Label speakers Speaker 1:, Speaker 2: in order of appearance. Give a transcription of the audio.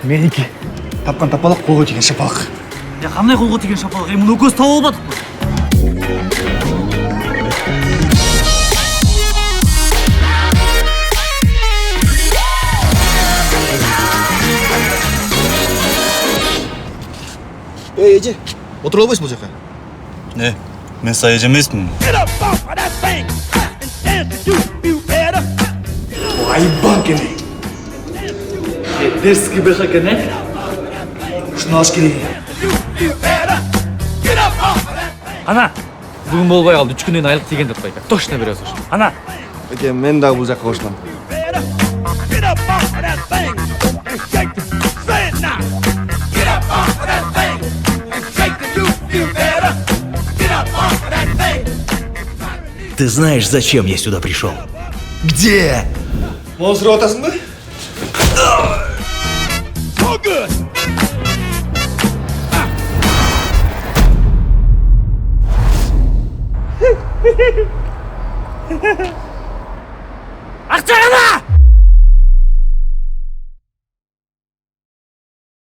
Speaker 1: Меники. Тапқан тапалық қолға тиген шапалық.
Speaker 2: Қандай қолға тиген шапалық? Мұны көз тауып албадық қой.
Speaker 3: Ей, Эже, отыра албайсың бұл жаққа?
Speaker 4: Не, мен саяж емеспін.
Speaker 1: Айбан кене.
Speaker 2: Дерске бір қакene.
Speaker 1: Шыны аш керек.
Speaker 2: Ана, бүгін болбай қалды, 3 күннен айлық тиген деп қойды. Точно бересің. Ана.
Speaker 3: Әке, мен дағы бұл жаққа қосылам.
Speaker 5: Ты знаешь, зачем я сюда пришел?
Speaker 3: Где? Монстр отасың ба?
Speaker 2: Ақчағана!